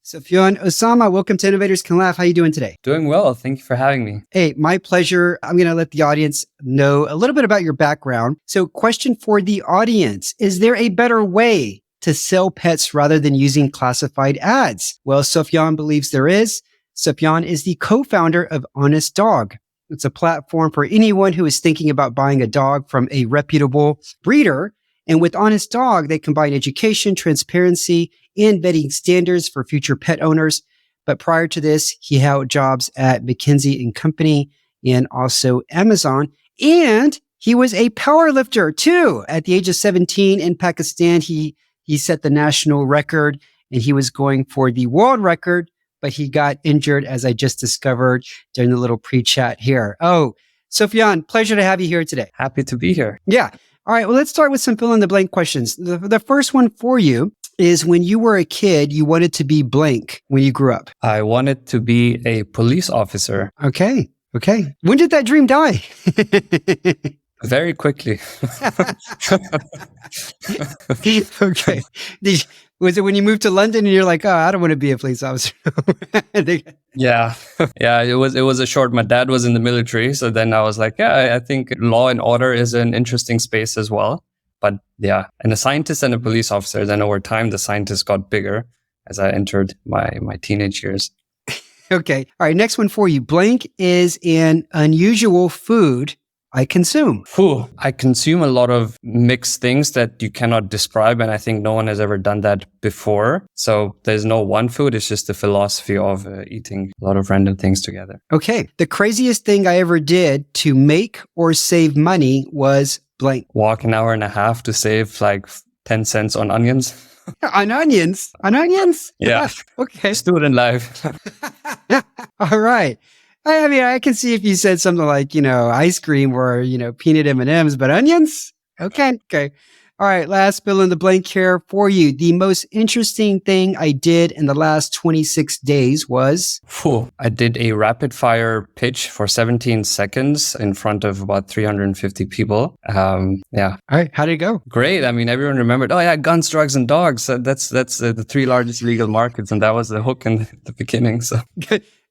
Sufyan Osamah, welcome to Innovators Can Laugh. How are you doing today? Doing well. Thank you for having me. Hey, my pleasure. I'm going to let the audience know a little bit about your background. So question for the audience, is there a better way to sell pets rather than using classified ads? Well, Sufyan believes there is. Sufyan is the co-founder of HonestDog. It's a platform for anyone who is thinking about buying a dog from a reputable breeder. And with HonestDog, they combine education, transparency, and vetting standards for future pet owners. But prior to this, he held jobs at McKinsey and Company and also Amazon. And he was a power lifter too. At the age of 17 in Pakistan, he set the national record and he was going for the world record, but he got injured, as I just discovered during the little pre-chat here. Oh, Sufyan, pleasure to have you here today. Happy to be here. Yeah. All right. Well, let's start with some fill-in-the-blank questions. The first one for you is, when you were a kid, you wanted to be blank when you grew up. I wanted to be a police officer. Okay. When did that dream die? Very quickly. Okay. Was it when you moved to London and you're like, oh, I don't want to be a police officer? Yeah. It was a short. My dad was in the military, so then I was like, I think law and order is an interesting space as well. But yeah, and a scientist and a police officer. Then over time, the scientist got bigger as I entered my teenage years. Okay. All right. Next one for you. Blank is an unusual food I consume. I consume a lot of mixed things that you cannot describe. And I think no one has ever done that before. So there's no one food. It's just the philosophy of eating a lot of random things together. Okay. The craziest thing I ever did to make or save money was blank. Walk an hour and a half to save like 10 cents on onions. On onions? Yeah. Okay. Student life. All right. I mean, I can see if you said something like, ice cream or, peanut M&Ms, but onions? Okay. All right. Last fill in the blank here for you. The most interesting thing I did in the last 26 days was? I did a rapid fire pitch for 17 seconds in front of about 350 people. Yeah. All right. How did it go? Great. I mean, everyone remembered, guns, drugs, and dogs. That's the three largest legal markets. And that was the hook in the beginning. So.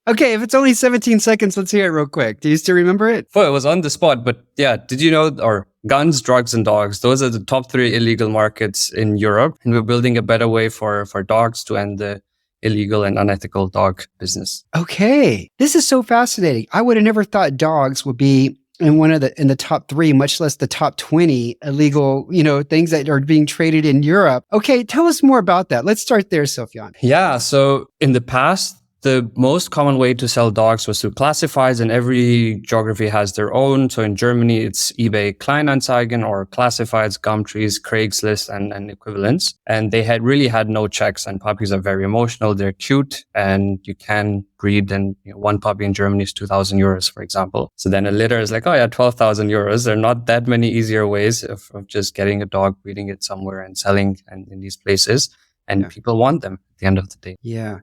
Okay, if it's only 17 seconds, let's hear it real quick. Do you still remember it? Well, it was on the spot, but yeah, did you know, or guns, drugs, and dogs, those are the top 3 illegal markets in Europe. And we're building a better way for dogs to end the illegal and unethical dog business. Okay, this is so fascinating. I would have never thought dogs would be in the top 3, much less the top 20 illegal, things that are being traded in Europe. Okay, tell us more about that. Let's start there, Sufyan. Yeah, so in the past, the most common way to sell dogs was through classifieds, and every geography has their own. So in Germany, it's eBay Kleinanzeigen or classifieds, Gumtrees, Craigslist, and equivalents. And they really had no checks. And puppies are very emotional. They're cute, and you can breed. And one puppy in Germany is 2,000 euros, for example. So then a litter is like, 12,000 euros. There are not that many easier ways of just getting a dog, breeding it somewhere, and selling and in these places. And people want them at the end of the day. Yeah.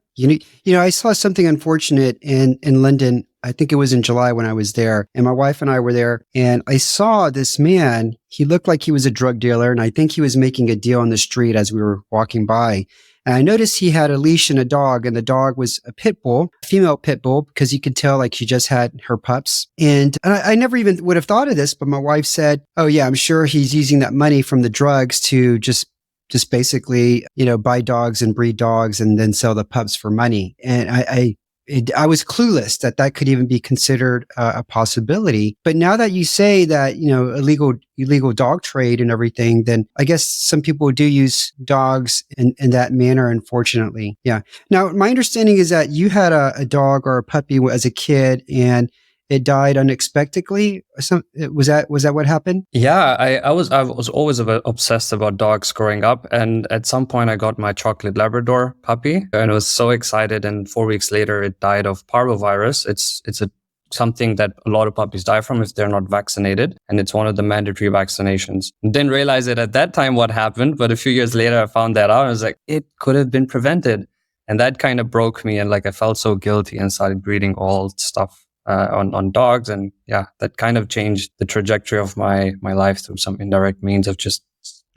I saw something unfortunate in London. I think it was in July when I was there, and my wife and I were there, and I saw this man. He looked like he was a drug dealer, and I think he was making a deal on the street as we were walking by. And I noticed he had a leash and a dog, and the dog was a pit bull, a female pit bull, because you could tell like she just had her pups. And I never even would have thought of this, but my wife said, oh yeah, I'm sure he's using that money from the drugs to just basically, buy dogs and breed dogs and then sell the pups for money. And I was clueless that could even be considered a possibility. But now that you say that, illegal dog trade and everything, then I guess some people do use dogs in that manner, unfortunately. Yeah. Now, my understanding is that you had a dog or a puppy as a kid, and it died unexpectedly. Was that what happened? Yeah, I was always obsessed about dogs growing up, and at some point I got my chocolate Labrador puppy, and I was so excited. And 4 weeks later, it died of parvovirus. It's something that a lot of puppies die from if they're not vaccinated, and it's one of the mandatory vaccinations. Didn't realize it at that time what happened, but a few years later I found that out. I was like, it could have been prevented, and that kind of broke me. And I felt so guilty and started breeding all stuff on dogs. And yeah, that kind of changed the trajectory of my life through some indirect means of just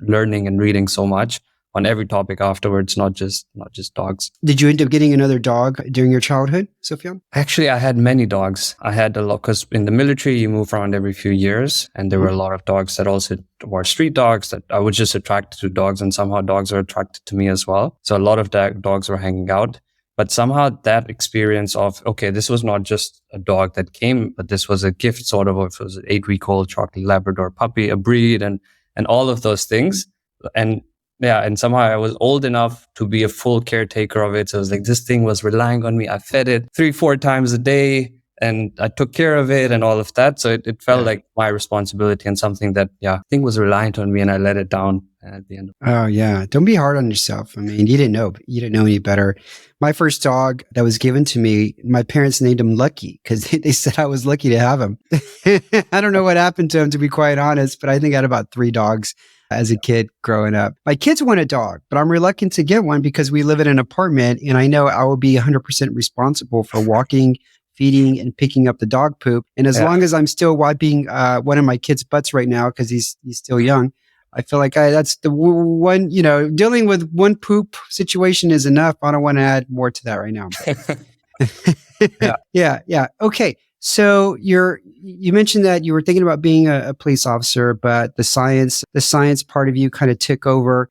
learning and reading so much on every topic afterwards, not just dogs. Did you end up getting another dog during your childhood, Sufyan? Actually, I had many dogs. I had a lot because in the military, you move around every few years. And there were a lot of dogs that also were street dogs that I was just attracted to dogs, and somehow dogs are attracted to me as well. So a lot of dogs were hanging out. But somehow that experience of, okay, this was not just a dog that came, but this was a gift sort of. It was an 8-week-old chocolate Labrador puppy, a breed, and all of those things. And yeah, and somehow I was old enough to be a full caretaker of it. So it was like this thing was relying on me. I fed it 3-4 times a day and I took care of it and all of that. So it felt like my responsibility and something that, I think was reliant on me, and I let it down at the end. Oh, yeah. Don't be hard on yourself. I mean, you didn't know any better. My first dog that was given to me, my parents named him Lucky because they said I was lucky to have him. I don't know what happened to him, to be quite honest, but I think I had about 3 dogs as a kid growing up. My kids want a dog, but I'm reluctant to get one because we live in an apartment and I know I will be 100% responsible for walking, feeding, and picking up the dog poop. And as long as I'm still wiping one of my kids' butts right now because he's still young, I feel like that's the one, dealing with one poop situation is enough. I don't want to add more to that right now. Yeah. Okay. So you mentioned that you were thinking about being a police officer, but the science part of you kind of took over.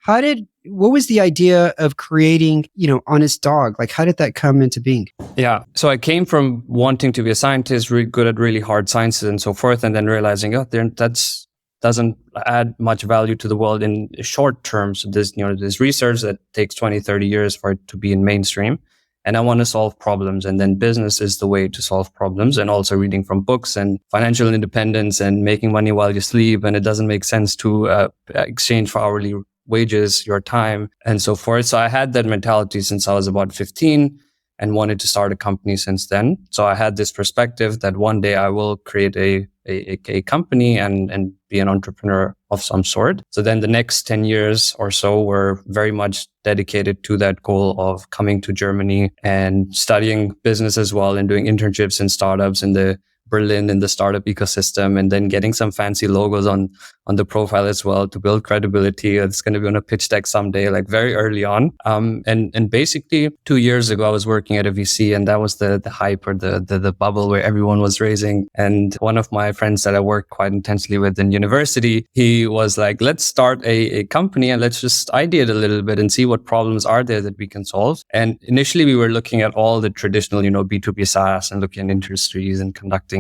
What was the idea of creating, HonestDog? Like, how did that come into being? Yeah. So I came from wanting to be a scientist, really good at really hard sciences and so forth, and then realizing, that's doesn't add much value to the world in short term. So there's research that takes 20, 30 years for it to be in mainstream. And I want to solve problems. And then business is the way to solve problems. And also reading from books and financial independence and making money while you sleep. And it doesn't make sense to exchange for hourly wages, your time, and so forth. So I had that mentality since I was about 15 and wanted to start a company since then. So I had this perspective that one day I will create a company and be an entrepreneur of some sort. So then the next 10 years or so were very much dedicated to that goal of coming to Germany and studying business as well and doing internships in startups in the Berlin in the startup ecosystem, and then getting some fancy logos on the profile as well to build credibility. It's going to be on a pitch deck someday, like very early on. And basically 2 years ago, I was working at a VC, and that was the hype or the bubble where everyone was raising. And one of my friends that I worked quite intensely with in university, he was like, let's start a company and let's just ideate a little bit and see what problems are there that we can solve. And initially we were looking at all the traditional, B2B SaaS and looking at industries and conducting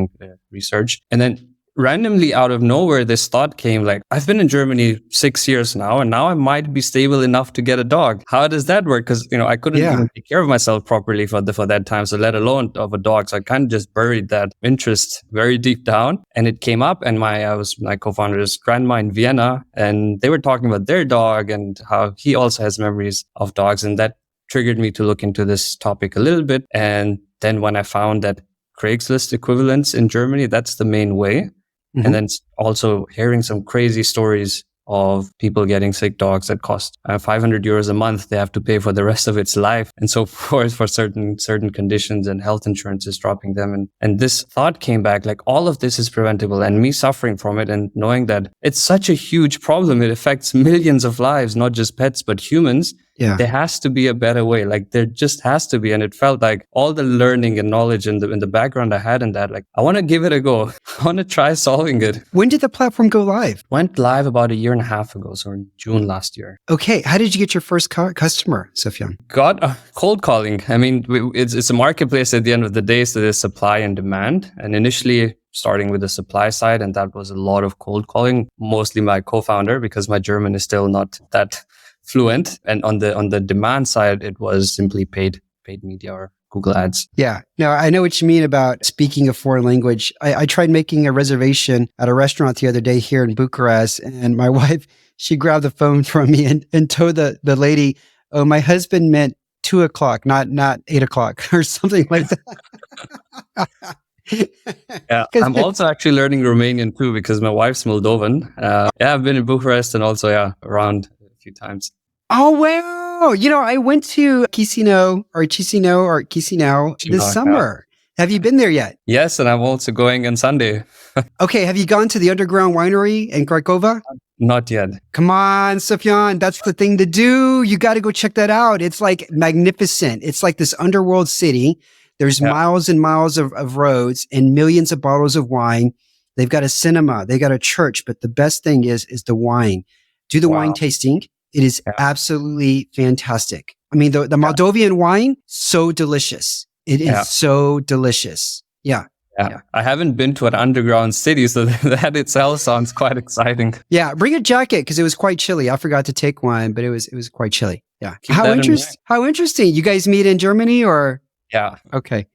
research. And then randomly out of nowhere, this thought came like, I've been in Germany 6 years now, and now I might be stable enough to get a dog. How does that work? Because, I couldn't even take care of myself properly for that time. So let alone of a dog. So I kind of just buried that interest very deep down, and it came up. And my co-founder's grandma in Vienna, and they were talking about their dog and how he also has memories of dogs. And that triggered me to look into this topic a little bit. And then when I found that Craigslist equivalents in Germany, that's the main way. Mm-hmm. And then also hearing some crazy stories of people getting sick dogs that cost 500 euros a month. They have to pay for the rest of its life and so forth for certain conditions, and health insurance is dropping them. And this thought came back, like all of this is preventable, and me suffering from it and knowing that it's such a huge problem. It affects millions of lives, not just pets, but humans. Yeah. There has to be a better way. Like there just has to be. And it felt like all the learning and knowledge in the background I had in that, like I want to give it a go. I want to try solving it. When did the platform go live? Went live about a year and a half ago. So in June last year. Okay. How did you get your first customer, Sufyan? Got cold calling. I mean, it's a marketplace at the end of the day. So there's supply and demand. And initially starting with the supply side. And that was a lot of cold calling, mostly my co-founder, because my German is still not that fluent. And on the demand side, it was simply paid media or Google Ads. Yeah. No, I know what you mean about speaking a foreign language. I tried making a reservation at a restaurant the other day here in Bucharest, and my wife, she grabbed the phone from me and told the lady, "Oh, my husband meant 2:00, not 8:00 or something like that." Yeah, I'm also actually learning Romanian too because my wife's Moldovan. I've been in Bucharest and also around a few times. Oh wow! I went to Chisinau this summer. Have you been there yet? Yes, and I'm also going on Sunday. Okay, have you gone to the underground winery in Krakova? Not yet. Come on, Sufyan, that's the thing to do. You got to go check that out. It's like magnificent. It's like this underworld city. There's Yeah. miles and miles of roads and millions of bottles of wine. They've got a cinema, they got a church, but the best thing is the wine. Do the wine Wow. tasting. It is Yeah. absolutely fantastic. I mean, the Moldovan wine, so delicious. It is so delicious. Yeah. Yeah. I haven't been to an underground city, so that itself sounds quite exciting. Yeah, bring a jacket because it was quite chilly. I forgot to take one, but it was quite chilly. Yeah. Keep that in mind. How interesting. You guys meet in Germany or? Yeah. Okay.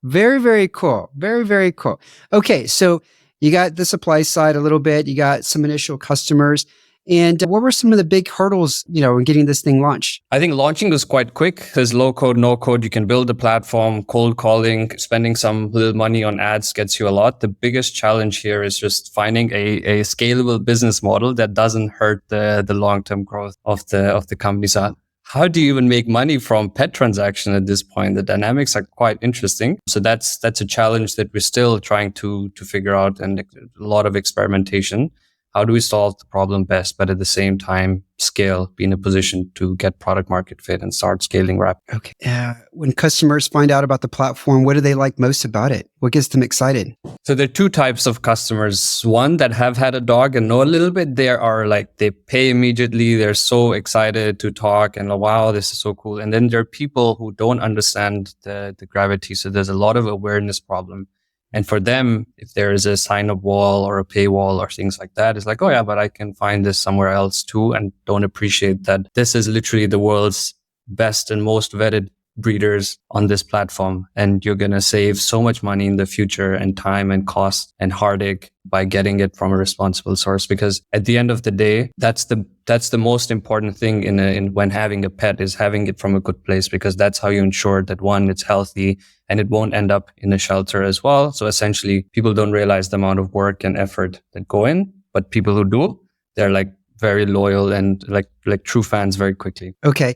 Very, very cool. Very, very cool. Okay. So you got the supply side a little bit. You got some initial customers. And what were some of the big hurdles, in getting this thing launched? I think launching was quite quick. There's low code, no code. You can build a platform, cold calling, spending some little money on ads gets you a lot. The biggest challenge here is just finding a scalable business model that doesn't hurt the long-term growth of the company. So how do you even make money from pet transaction at this point? The dynamics are quite interesting. So that's a challenge that we're still trying to figure out, and a lot of experimentation. How do we solve the problem best, but at the same time scale, be in a position to get product market fit and start scaling rapidly? Okay. When customers find out about the platform, what do they like most about it? What gets them excited? So there are two types of customers. One that have had a dog and know a little bit. There are they pay immediately. They're so excited to talk and wow, this is so cool. And then there are people who don't understand the gravity. So there's a lot of awareness problem. And for them, if there is a sign-up wall or a paywall or things like that, it's like, oh yeah, but I can find this somewhere else too, and don't appreciate that this is literally the world's best and most vetted breeders on this platform. And you're going to save so much money in the future and time and cost and heartache by getting it from a responsible source. Because at the end of the day, that's the most important thing in when having a pet, is having it from a good place, because that's how you ensure that one, it's healthy and it won't end up in a shelter as well. So essentially, people don't realize the amount of work and effort that go in, but people who do, they're very loyal and like true fans very quickly. Okay.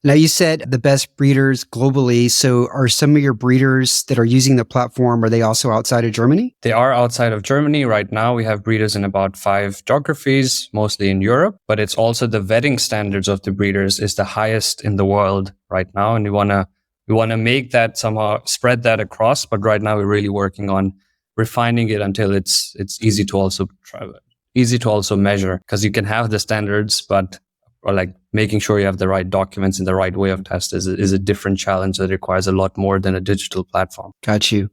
Now, you said the best breeders globally. So are some of your breeders that are using the platform, are they also outside of Germany? They are outside of Germany. Right now, we have breeders in about 5 geographies, mostly in Europe. But it's also the vetting standards of the breeders is the highest in the world right now. And we want to make that somehow, spread that across. But right now, we're really working on refining it until it's easy to also measure, because you can have the standards, but making sure you have the right documents and the right way of test is a different challenge that requires a lot more than a digital platform. Got you.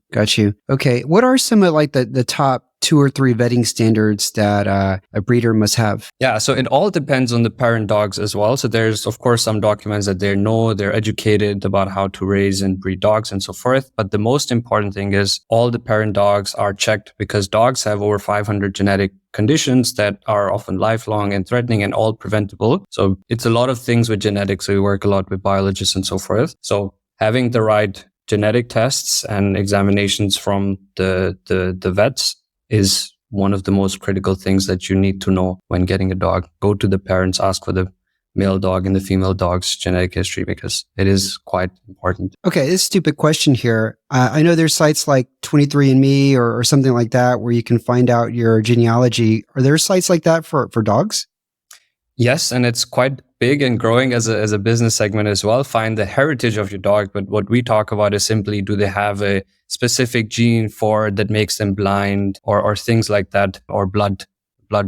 Okay. What are some of the top 2 or 3 vetting standards that a breeder must have? Yeah, so it all depends on the parent dogs as well. So there's, of course, some documents that they're educated about how to raise and breed dogs and so forth. But the most important thing is all the parent dogs are checked, because dogs have over 500 genetic conditions that are often lifelong and threatening and all preventable. So it's a lot of things with genetics. So we work a lot with biologists and so forth. So having the right genetic tests and examinations from the vets is one of the most critical things that you need to know when getting a dog. Go to the parents, ask for the male dog and the female dog's genetic history, because it is quite important. Okay, this stupid question here. I know there's sites like 23andMe or something like that where you can find out your genealogy. Are there sites like that for dogs? Yes, and it's quite big and growing as a business segment as well. Find the heritage of your dog, but what we talk about is simply, do they have a specific gene that makes them blind, or things like that, or blood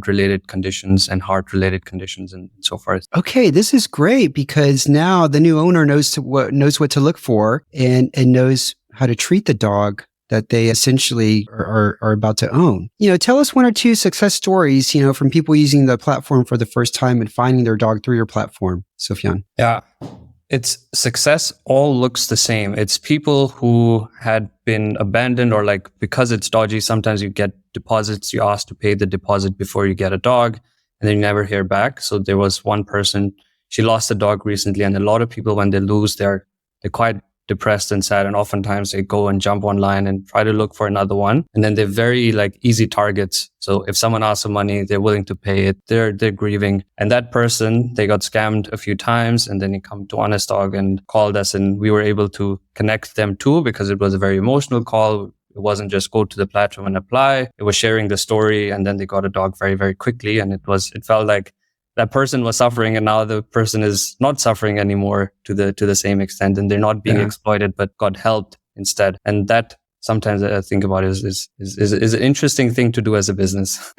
related conditions and heart related conditions and so forth. Okay, this is great, because now the new owner knows what to look for and knows how to treat the dog that they essentially are about to own. Tell us 1 or 2 success stories, from people using the platform for the first time and finding their dog through your platform, Sufyan. Yeah. It's success all looks the same. It's people who had been abandoned, or because it's dodgy, sometimes you get deposits, you ask to pay the deposit before you get a dog, and then you never hear back. So there was one person, she lost a dog recently, and a lot of people, when they lose, they're quite depressed and sad, and oftentimes they go and jump online and try to look for another one. And then they're very like easy targets. So if someone asks for money, they're willing to pay it. They're grieving. And that person, they got scammed a few times, and then he come to HonestDog and called us, and we were able to connect them too, because it was a very emotional call. It wasn't just go to the platform and apply. It was sharing the story, and then they got a dog very, very quickly. And it felt like that person was suffering, and now the person is not suffering anymore to the same extent, and they're not being exploited, but got helped instead. And that sometimes I think about is an interesting thing to do as a business.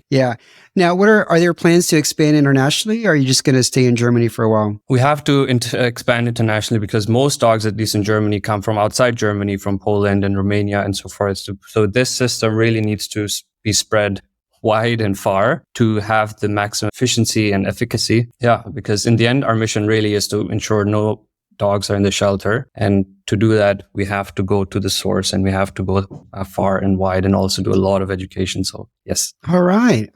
Yeah. Now, are there plans to expand internationally, or are you just going to stay in Germany for a while? We have to expand internationally, because most dogs, at least in Germany, come from outside Germany, from Poland and Romania and so forth. So this system really needs to be spread wide and far to have the maximum efficiency and efficacy. Yeah, because in the end, our mission really is to ensure no dogs are in the shelter. And to do that, we have to go to the source, and we have to go far and wide, and also do a lot of education. So yes. All right.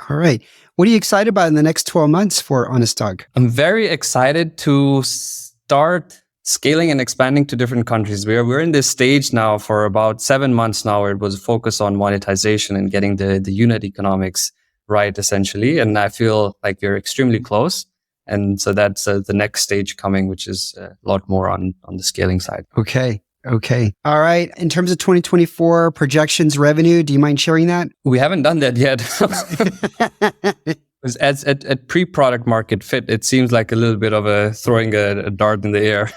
What are you excited about in the next 12 months for HonestDog? I'm very excited to start scaling and expanding to different countries. We're in this stage now for about 7 months now, where it was focused on monetization and getting the unit economics right, essentially. And I feel like we're extremely close. And so that's the next stage coming, which is a lot more on the scaling side. Okay. All right. In terms of 2024 projections, revenue, do you mind sharing that? We haven't done that yet. At pre-product market fit, it seems like a little bit of throwing a dart in the air.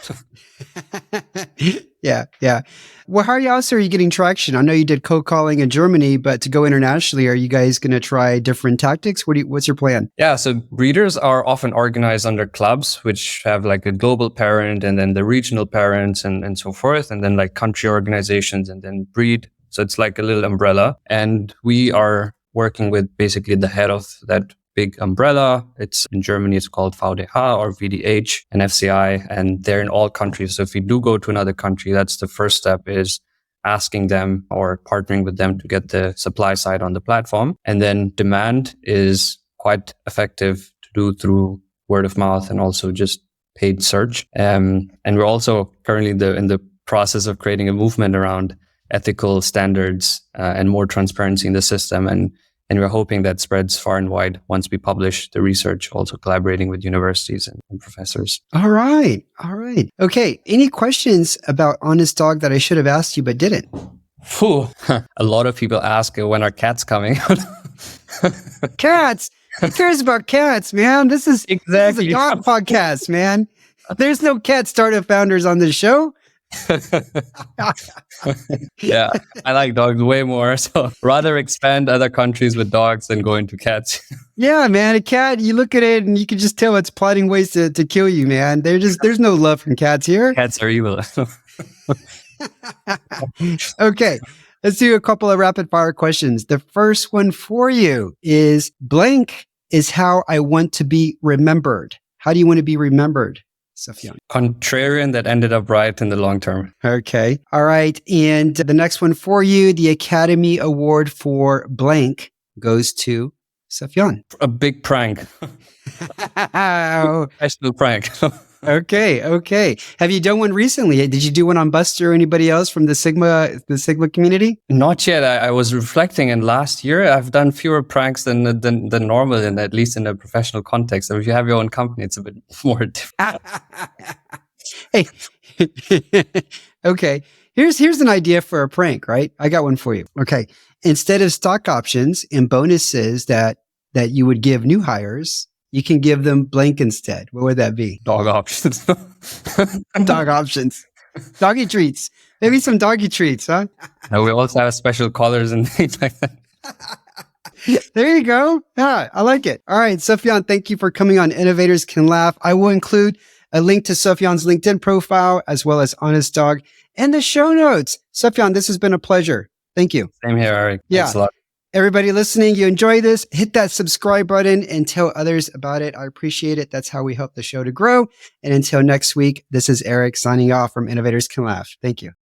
Yeah. Well, how else are you getting traction? I know you did cold calling in Germany, but to go internationally, are you guys going to try different tactics? What's your plan? Yeah, so breeders are often organized under clubs, which have like a global parent, and then the regional parents, and so forth, and then like country organizations, and then breed. So it's like a little umbrella. And we are working with basically the head of that big umbrella. It's in Germany, it's called VDH or VDH and FCI, and they're in all countries. So if we do go to another country, that's the first step, is asking them or partnering with them to get the supply side on the platform. And then demand is quite effective to do through word of mouth and also just paid search. And we're also currently in the process of creating a movement around ethical standards and more transparency in the system. And we're hoping that spreads far and wide once we publish the research, also collaborating with universities and professors. All right. Okay. Any questions about HonestDog that I should have asked you but didn't? A lot of people ask when are cats coming out. Cats? Who cares about cats, man? This is a dog podcast, man. There's no cat startup founders on this show. Yeah, I like dogs way more. So rather expand other countries with dogs than go into cats. Yeah, man. A cat, you look at it and you can just tell it's plotting ways to kill you, man. There's no love from cats here. Cats are evil. Okay. Let's do a couple of rapid fire questions. The first one for you is blank is how I want to be remembered. How do you want to be remembered, Sufyan? Contrarian that ended up right in the long term. Okay. All right. And the next one for you, the Academy Award for blank goes to Sufyan. A big prank. Professional prank. Okay. Have you done one recently? Did you do one on Buster or anybody else from the Sigma community? Not yet. I was reflecting, and last year I've done fewer pranks than normal, and at least in a professional context. And if you have your own company, it's a bit more difficult. Hey, okay. Here's an idea for a prank, right? I got one for you. Okay. Instead of stock options and bonuses that you would give new hires, you can give them blank instead. What would that be? Dog options. Dog options. Doggy treats. Maybe some doggy treats, huh? No, we also have special collars and things like that. There you go. Yeah, I like it. All right, Sufyan, thank you for coming on Innovators Can Laugh. I will include a link to Sufyan's LinkedIn profile as well as HonestDog in the show notes. Sufyan, this has been a pleasure. Thank you. Same here, Eric. Yeah. Thanks a lot. Everybody listening, you enjoy this, hit that subscribe button and tell others about it. I appreciate it. That's how we help the show to grow. And until next week, this is Eric signing off from Innovators Can Laugh. Thank you.